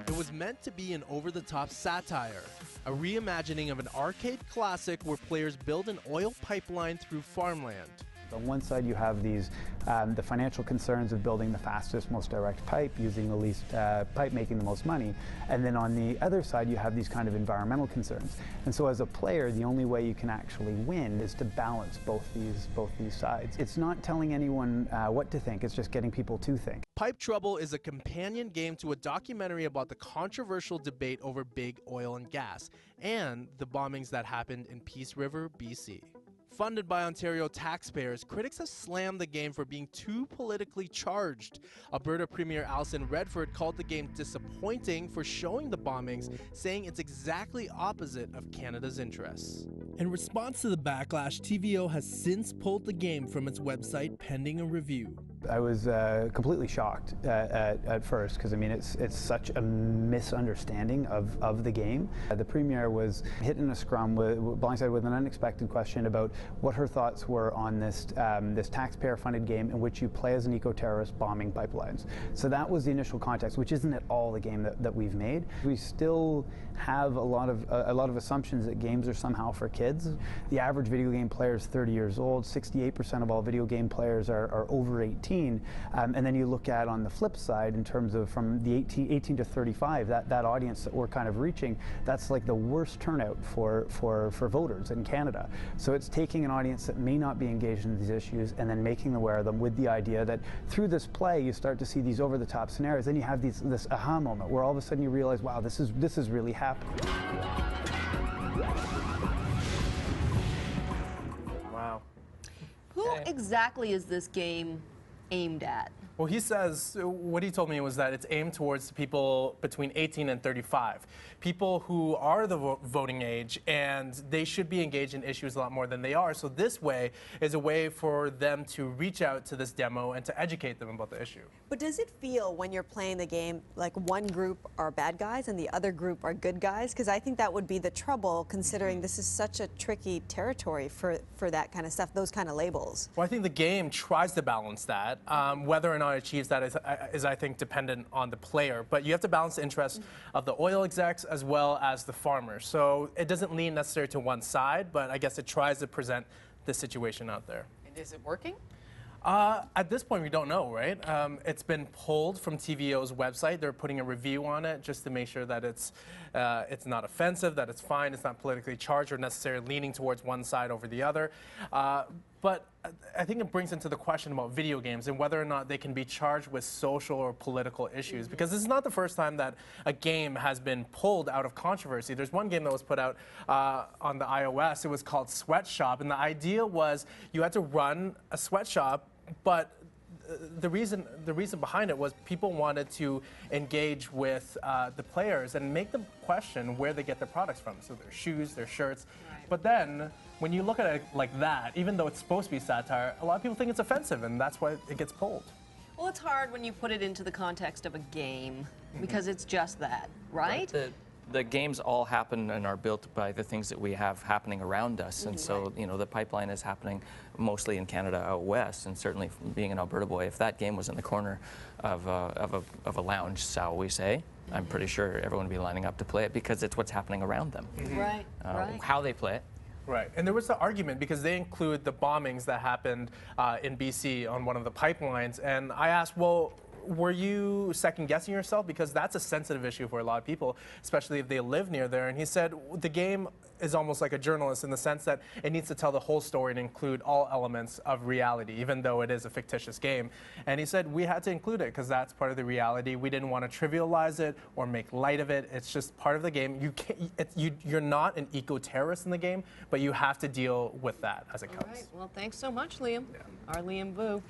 It was meant to be an over-the-top satire, a reimagining of an arcade classic where players build an oil pipeline through farmland. On one side you have these, the financial concerns of building the fastest, most direct pipe, using the least pipe, making the most money. And then on the other side you have these kind of environmental concerns. And so as a player, the only way you can actually win is to balance both these sides. It's not telling anyone what to think, it's just getting people to think. Pipe Trouble is a companion game to a documentary about the controversial debate over big oil and gas and the bombings that happened in Peace River, BC. Funded by Ontario taxpayers, critics have slammed the game for being too politically charged. Alberta Premier Alison Redford called the game disappointing for showing the bombings, saying it's exactly opposite of Canada's interests. In response to the backlash, TVO has since pulled the game from its website pending a review. I was completely shocked at first, because I mean it's such a misunderstanding of the game. The Premier was hit in a scrum, blindsided with an unexpected question about what her thoughts were on this this taxpayer-funded game in which you play as an eco-terrorist bombing pipelines. So that was the initial context, which isn't at all the game that we've made. We still have a lot of assumptions that games are somehow for kids. The average video game player is 30 years old. 68% of all video game players are over 18. And then you look at on the flip side, in terms of from the 18 to 35, that audience that we're kind of reaching, that's like the worst turnout for voters in Canada. So it's taking an audience that may not be engaged in these issues and then making them aware of them, with the idea that through this play you start to see these over-the-top scenarios. Then you have this aha moment where all of a sudden you realize, wow, this is really happening. Wow. Who exactly is this game aimed at? Well, he says, what he told me was that it's aimed towards people between 18 and 35. People who are the voting age, and they should be engaged in issues a lot more than they are. So this way is a way for them to reach out to this demo and to educate them about the issue. But does it feel when you're playing the game like one group are bad guys and the other group are good guys? Because I think that would be the trouble, considering this is such a tricky territory for that kind of stuff, those kind of labels. Well, I think the game tries to balance that. Whether or not it achieves that is, I think, dependent on the player. But you have to balance the interests of the oil execs as well as the farmers. So it doesn't lean necessarily to one side, but I guess it tries to present the situation out there. And is it working? At this point, we don't know, right? It's been pulled from TVO's website. They're putting a review on it just to make sure that it's not offensive, that it's fine, it's not politically charged or necessarily leaning towards one side over the other. But I think it brings into the question about video games and whether or not they can be charged with social or political issues. Because this is not the first time that a game has been pulled out of controversy. There's one game that was put out on the iOS. It was called Sweatshop. And the idea was you had to run a sweatshop, but the reason behind it was people wanted to engage with the players and make them question where they get their products from. So their shoes, their shirts. Right. But then when you look at it like that, even though it's supposed to be satire, a lot of people think it's offensive, and that's why it gets pulled. Well, it's hard when you put it into the context of a game, because it's just that, right? The games all happen and are built by the things that we have happening around us, and so you know the pipeline is happening mostly in Canada out west, and certainly being an Alberta boy, if that game was in the corner of a lounge, shall we say, I'm pretty sure everyone would be lining up to play it because it's what's happening around them. Right, right. How they play it. Right, and there was the argument because they include the bombings that happened in BC on one of the pipelines, and I asked, well, were you second-guessing yourself? Because that's a sensitive issue for a lot of people, especially if they live near there. And he said the game is almost like a journalist in the sense that it needs to tell the whole story and include all elements of reality, even though it is a fictitious game. And he said we had to include it because that's part of the reality. We didn't want to trivialize it or make light of it. It's just part of the game. You're not an eco-terrorist in the game, but you have to deal with that as it comes. All right. Well, thanks so much, Liam. Yeah. Our Liem Vu.